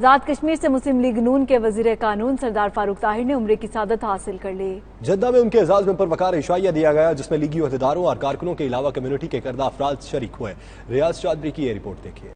آزاد کشمیر سے مسلم لیگ نون کے وزیر قانون سردار فاروق طاہر نے عمرے کی سعادت حاصل کر لی۔ جدہ میں ان کے اعزاز میں پروقار عشائیہ دیا گیا جس میں لیگی عہدیداروں اور کارکنوں کے علاوہ کمیونٹی کے کردہ افراد شریک ہوئے۔ ریاض چودھری کی یہ رپورٹ دیکھیے۔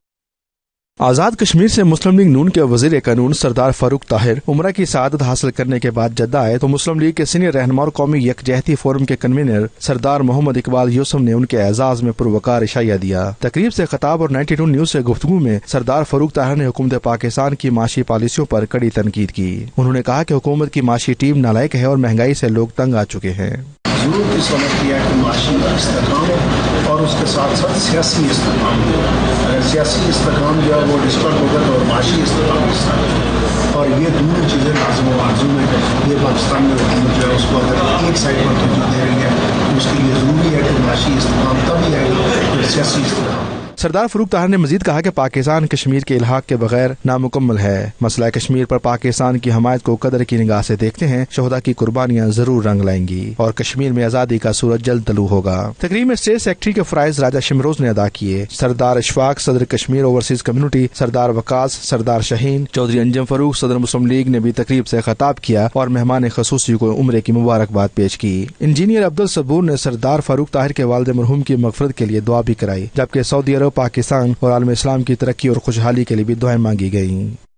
آزاد کشمیر سے مسلم لیگ نون کے وزیر قانون سردار فاروق طاہر عمرہ کی سعادت حاصل کرنے کے بعد جدہ آئے تو مسلم لیگ کے سینئر رہنما اور قومی یکجہتی فورم کے کنوینر سردار محمد اقبال یوسف نے ان کے اعزاز میں پروقار عشائیہ دیا۔ تقریب سے خطاب اور 92 نیوز سے گفتگو میں سردار فاروق طاہر نے حکومت پاکستان کی معاشی پالیسیوں پر کڑی تنقید کی۔ انہوں نے کہا کہ حکومت کی معاشی ٹیم نالائق ہے اور مہنگائی سے لوگ تنگ آ چکے ہیں۔ ضرورت اس وقت یہ ہے کہ معاشی استحکام اور اس کے ساتھ ساتھ سیاسی استحکام ہو۔ اگر سیاسی استحکام جو ہے وہ ڈسٹرب ہوگا تو معاشی استحکام اس طرح، اور یہ دونوں چیزیں لازم و معلوم ہے۔ یہ پاکستان میں حکومت جو ہے اس کو اگر ایک سائڈ پر توجہ دے رہی ہے تو اس کے لیے ضروری ہے کہ معاشی استحکام تبھی آئے گا پھر سیاسی استحکام۔ سردار فاروق طاہر نے مزید کہا کہ پاکستان کشمیر کے الحاق کے بغیر نامکمل ہے۔ مسئلہ کشمیر پر پاکستان کی حمایت کو قدر کی نگاہ سے دیکھتے ہیں۔ شہداء کی قربانیاں ضرور رنگ لائیں گی اور کشمیر میں آزادی کا سورج جلد طلوع ہوگا۔ تقریب میں اسٹیٹ سیکرٹری کے فرائض راجہ شمروز نے ادا کیے۔ سردار اشفاق صدر کشمیر اوورسیز کمیونٹی، سردار وقاص، سردار شہین، چودھری انجم فاروق صدر مسلم لیگ نے بھی تقریب سے خطاب کیا اور مہمان خصوصی کو عمرے کی مبارکباد پیش کی۔ انجینئر عبدالصبور نے سردار فاروق طاہر کے والد مرحوم کی مغفرت کے لیے دعا بھی کرائی، جبکہ سعودی عرب، پاکستان اور عالم اسلام کی ترقی اور خوشحالی کے لیے بھی دعائیں مانگی گئیں۔